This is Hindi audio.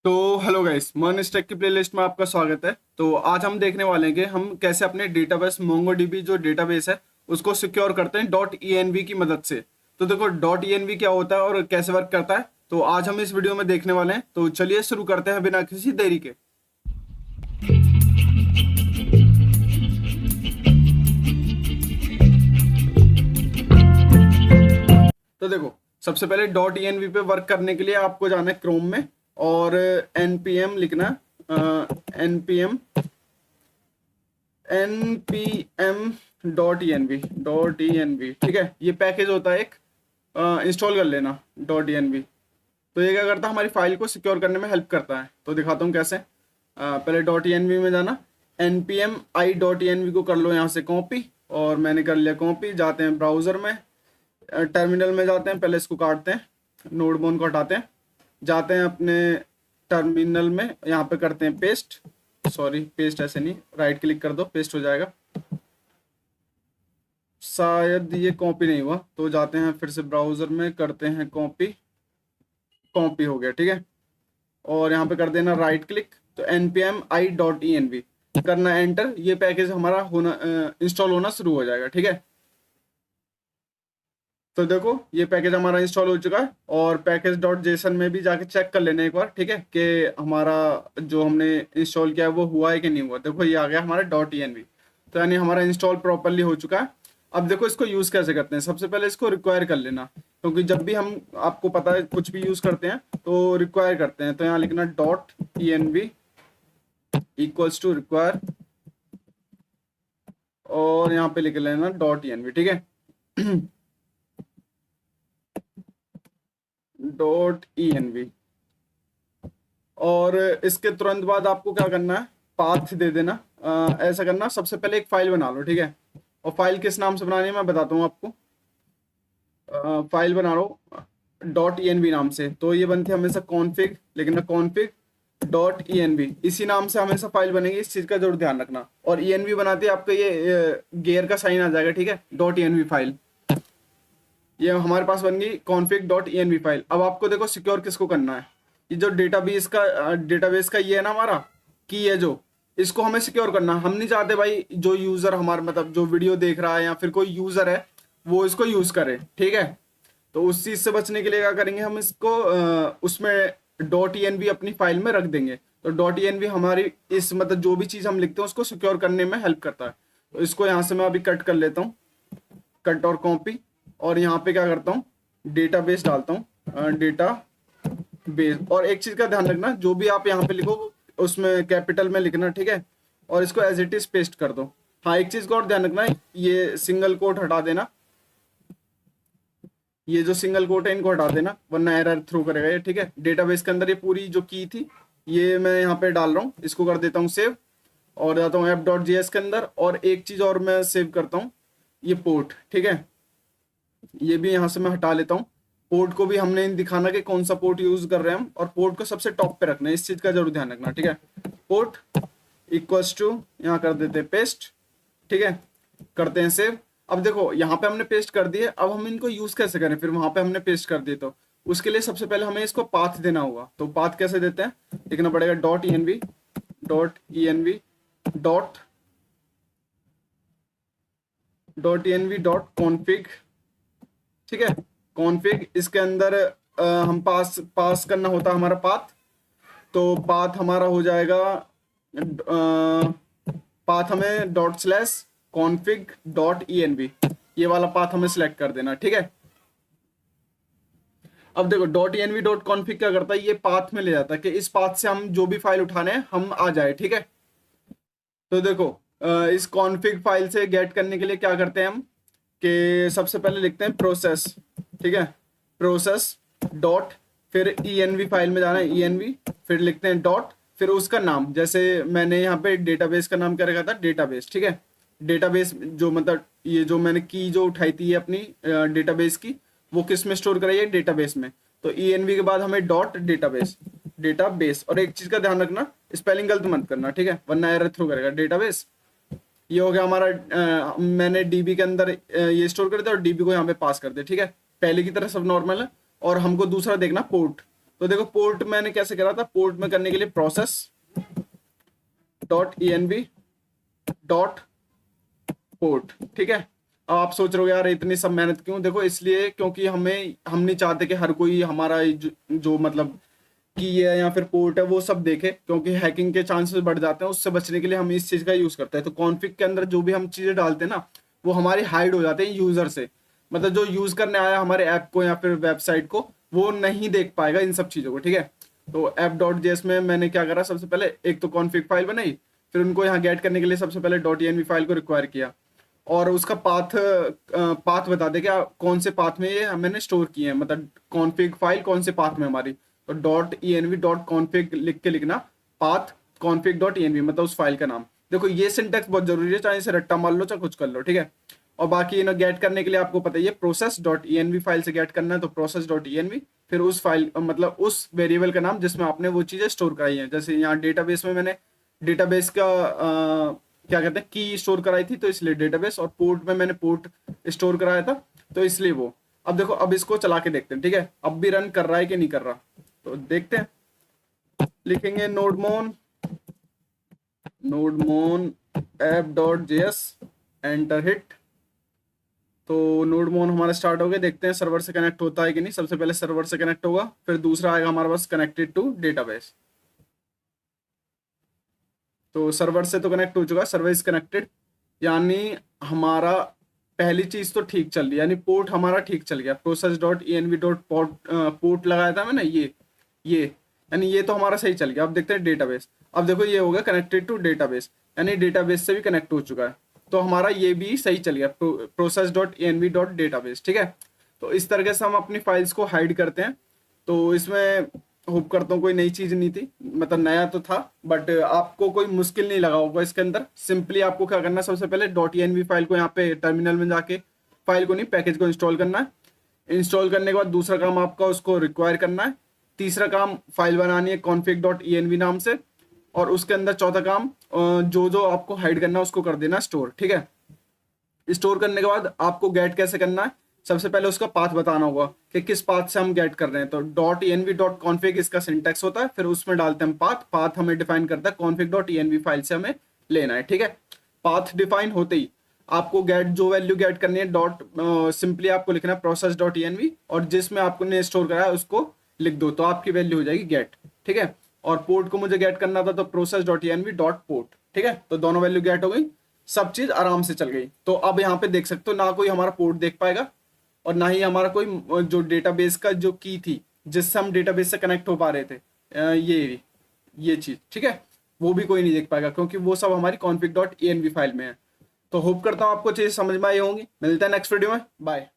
तो हेलो गाइस, मर्न स्टैक की प्लेलिस्ट में आपका स्वागत है। तो आज हम देखने वाले हैं कि हम कैसे अपने डेटाबेस मोंगोडीबी जो डेटाबेस है उसको सिक्योर करते हैं डॉट ई की मदद से। तो देखो डॉट ई क्या होता है और कैसे वर्क करता है, तो आज हम इस वीडियो में देखने वाले हैं। तो चलिए शुरू करते हैं बिना किसी देरी के। तो देखो, सबसे पहले डॉट ई पे वर्क करने के लिए आपको जाना है क्रोम में और npm लिखना, npm npm.env, ठीक है। ये पैकेज होता है एक, इंस्टॉल कर लेना डॉट env। तो ये क्या करता है, हमारी फाइल को सिक्योर करने में हेल्प करता है। तो दिखाता हूँ कैसे। पहले डॉट env में जाना, npm i.env को कर लो यहाँ से कॉपी, और मैंने कर लिया कॉपी। जाते हैं ब्राउज़र में, टर्मिनल में जाते हैं, पहले इसको काटते हैं, नोड बोन को हटाते हैं, जाते हैं अपने टर्मिनल में, यहाँ पे करते हैं पेस्ट। सॉरी, पेस्ट ऐसे नहीं, राइट क्लिक कर दो, पेस्ट हो जाएगा। शायद ये कॉपी नहीं हुआ, तो जाते हैं फिर से ब्राउज़र में, करते हैं कॉपी। कॉपी हो गया, ठीक है। और यहाँ पे कर देना राइट क्लिक, तो npm i.env करना, एंटर। ये पैकेज हमारा होना इंस्टॉल होना शुरू हो जाएगा, ठीक है। तो देखो ये पैकेज हमारा इंस्टॉल हो चुका है, और पैकेज डॉट जेसन में भी जाके चेक कर लेना एक बार, ठीक है, कि हमारा जो हमने इंस्टॉल किया है वो हुआ है कि नहीं हुआ। देखो ये आ गया हमारा डॉट env, तो यानी हमारा इंस्टॉल प्रॉपरली हो चुका है। अब देखो इसको यूज़ कैसे करते हैं। सबसे पहले इसको रिक्वायर कर लेना, क्योंकि जब भी हम, आपको पता है, कुछ भी यूज़ करते हैं तो रिक्वायर करते हैं। तो यहाँ लिखना dot env equals to require, और यहाँ पे लिख लेना डॉट env, ठीक है। डॉट env, और इसके तुरंत बाद आपको क्या करना है, पाथ दे देना। ऐसा करना, सबसे पहले एक फाइल बना लो, ठीक है। और फाइल किस नाम से बनानी है मैं बताता हूँ आपको। फाइल बना लो डॉट env नाम से। तो ये बनती है हमेशा कॉन्फिग, लेकिन कॉन्फिग डॉट env, इसी नाम से हमेशा फाइल बनेगी। इस चीज़ का जरूर ध्यान रखना। और env बनाते ही आपका ये गेयर का साइन आ जाएगा, ठीक है। डॉट env फाइल ये हमारे पास बन गई कॉन्फिग डॉट env फाइल। अब आपको देखो सिक्योर किसको करना है। ये जो डेटाबेस का ये है ना हमारा की है, जो इसको हमें सिक्योर करना है। हम नहीं चाहते भाई जो यूजर हमारा, मतलब जो वीडियो देख रहा है या फिर कोई यूजर है, वो इसको यूज करे, ठीक है। तो उस चीज से बचने के लिए क्या करेंगे, हम इसको उसमें डॉट env अपनी फाइल में रख देंगे। तो डॉट env हमारी इस, मतलब जो भी चीज हम लिखते हैं उसको सिक्योर करने में हेल्प करता है। तो इसको यहाँ से मैं अभी कट कर लेता हूँ, कट और कॉपी, और यहाँ पे क्या करता हूँ, डेटाबेस डालता हूँ, डेटा बेस। और एक चीज का ध्यान रखना, जो भी आप यहाँ पे लिखो उसमें कैपिटल में लिखना, ठीक है। और इसको एज इट इज पेस्ट कर दो। हाँ, एक चीज का और ध्यान रखना, ये सिंगल कोट हटा देना, ये जो सिंगल कोट है इनको हटा देना, वरना एरर थ्रो करेगा ये, ठीक है। डेटाबेस के अंदर ये पूरी जो की थी ये मैं यहाँ पे डाल रहा हूँ, इसको कर देता हूँ सेव, और जाता हूँ app.js के अंदर। और एक चीज और मैं सेव करता हूँ, ये पोर्ट, ठीक है। ये भी यहाँ से मैं हटा लेता हूँ। पोर्ट को भी हमने दिखाना कि कौन सा पोर्ट यूज कर रहे हैं हम, और पोर्ट को सबसे टॉप पे रखना है, इस चीज का जरूर ध्यान रखना, ठीक है। पोर्ट इक्वल्स टू, यहाँ कर देते हैं पेस्ट, ठीक है, करते हैं सेव। अब देखो यहाँ पे हमने पेस्ट कर दिए, अब हम इनको यूज कैसे करें, फिर वहां पे हमने पेस्ट कर दिए। तो उसके लिए सबसे पहले हमें इसको पाथ देना होगा। तो पाथ कैसे देते हैं, लिखना पड़ेगा dot env dot env dot dot env dot config, ठीक है। कॉन्फिग, इसके अंदर हम पास करना होता है हमारा पाथ। तो पाथ हमारा हो जाएगा, पाथ हमें dot slash config dot env, ये वाला पाथ हमें सिलेक्ट कर देना, ठीक है। अब देखो डॉट env डॉट कॉन्फिग क्या करता है, ये पाथ में ले जाता है कि इस पाथ से हम जो भी फाइल उठाने हैं हम आ जाए, ठीक है। तो देखो इस कॉन्फिग फाइल से गेट करने के लिए क्या करते हैं हम, कि सबसे पहले लिखते हैं प्रोसेस, ठीक है। प्रोसेस डॉट, फिर env फाइल में जाना है, env, फिर लिखते हैं डॉट, फिर उसका नाम, जैसे मैंने यहाँ पे डेटाबेस का नाम क्या रखा था, डेटाबेस, ठीक है। डेटाबेस जो, मतलब ये जो मैंने की जो उठाई थी अपनी डेटाबेस की, वो किस में स्टोर कराई है, डेटाबेस में। तो env के बाद हमें डॉट डेटाबेस, डेटाबेस। और एक चीज का ध्यान रखना, स्पेलिंग गलत मत करना, ठीक है, वरना एरर थ्रो करेगा। डेटाबेस ये हो गया हमारा, मैंने डीबी के अंदर ये स्टोर कर दिया, और डीबी को यहाँ पे पास कर दिया, ठीक है। पहले की तरह सब नॉर्मल है। और हमको दूसरा देखना पोर्ट, तो देखो पोर्ट मैंने कैसे करा था, पोर्ट में करने के लिए process.env डॉट पोर्ट, ठीक है। अब आप सोच रहे हो यार इतनी सब मेहनत क्यों, देखो इसलिए क्योंकि हम नहीं चाहते कि हर कोई हमारा जो मतलब की है या फिर पोर्ट है वो सब देखे, क्योंकि हैकिंग के चांसेस बढ़ जाते हैं। उससे बचने के लिए हम इस चीज का यूज करते हैं। तो कॉन्फ़िग के अंदर जो भी हम चीजें डालते हैं ना, वो हमारी हाइड हो जाते हैं यूजर से, मतलब जो यूज करने आया हमारे ऐप को या फिर वेबसाइट को, वो नहीं देख पाएगा इन सब चीजों को, ठीक है। तो app.js में मैंने क्या करा, सबसे पहले एक तो कॉन्फ़िग फाइल बनाई, फिर उनको यहाँ गेट करने के लिए सबसे पहले .env फाइल को रिक्वायर किया, और उसका पाथ बता दे क्या कौन से पाथ में ये मैंने स्टोर किए हैं, मतलब कॉन्फ़िग फाइल कौन से पाथ में हमारी। तो .env.config लिख के लिखना पाथ config.env, मतलब उस फाइल का नाम। देखो ये सिंटेक्स बहुत जरूरी है, चाहे इसे रट्टा मार लो चाहे कुछ कर लो, ठीक है। और बाकी ना गेट करने के लिए आपको पता ही है, process.env फाइल से गेट करना है, तो process.env फिर उस फाइल मतलब उस वेरिएबल का नाम जिसमें आपने वो चीजें स्टोर कराई है। जैसे यहाँ डेटाबेस में मैंने डेटाबेस का क्या कहते हैं की स्टोर कराई थी, तो इसलिए डेटाबेस, और पोर्ट में मैंने पोर्ट स्टोर कराया था, तो इसलिए वो। अब देखो अब इसको चला के देखते हैं, ठीक है, अब भी रन कर रहा है कि नहीं कर रहा, तो देखते हैं। लिखेंगे nodemon app.js, एंटर हिट। तो nodemon हमारा स्टार्ट हो गया, देखते हैं सर्वर से कनेक्ट होता है कि नहीं। सबसे पहले सर्वर से कनेक्ट होगा, फिर दूसरा आएगा हमारे पास कनेक्टेड टू डेटाबेस। तो सर्वर से तो कनेक्ट हो चुका, सर्वर इज कनेक्टेड, यानी हमारा पहली चीज तो ठीक चल रही है, यानी पोर्ट हमारा ठीक चल गया। process.env.port लगाया था मैंने, ये यानी ये तो हमारा सही चल गया। अब देखते हैं डेटाबेस। अब देखो ये हो गया कनेक्टेड टू डेटाबेस, यानी डेटाबेस से भी कनेक्ट हो चुका है, तो हमारा ये भी सही चल गया, process.env.database, ठीक है। तो इस तरीके से हम अपनी फाइल्स को हाइड करते हैं। तो इसमें होप करता हूँ कोई नई चीज नहीं थी, मतलब नया तो था बट आपको कोई मुश्किल नहीं लगा होगा इसके अंदर। सिंपली आपको क्या करना है, सबसे पहले .env फाइल को यहाँ पे टर्मिनल में जाके, फाइल को नहीं पैकेज को इंस्टॉल करना है। इंस्टॉल करने के बाद दूसरा काम आपका उसको रिक्वायर करना है। तीसरा काम फाइल बनानी है config.env नाम से, और उसके अंदर चौथा काम जो जो आपको हाइड करना है उसको कर देना स्टोर, ठीक है। स्टोर करने के बाद आपको गेट कैसे करना है, सबसे पहले उसका पाथ बताना होगा कि किस पाथ से हम गेट कर रहे हैं। तो .env.config इसका सिंटेक्स होता है, फिर उसमें डालते हैं हम पाथ हमें डिफाइन करता है config.env फाइल से हमें लेना है, ठीक है। पाथ डिफाइन होते ही आपको गेट जो वैल्यू गेट करनी है सिंपली आपको लिखना है process.env, और जिसमें आपने स्टोर करा है उसको लिख दो, तो आपकी वैल्यू हो जाएगी गेट, ठीक है। और पोर्ट को मुझे गेट करना था, तो process.env.port, ठीक है। तो दोनों वैल्यू गेट हो गई, सब चीज आराम से चल गई। तो अब यहाँ पे देख सकते हो ना कोई हमारा पोर्ट देख पाएगा, और ना ही हमारा कोई जो डेटाबेस का जो की थी जिससे हम डेटाबेस से कनेक्ट हो पा रहे थे, ये चीज, ठीक है, वो भी कोई नहीं देख पाएगा, क्योंकि वो सब हमारी config.env फाइल में है। तो होप करता हूँ आपको चीज समझ में आई होंगी। मिलते हैं नेक्स्ट वीडियो में, बाय।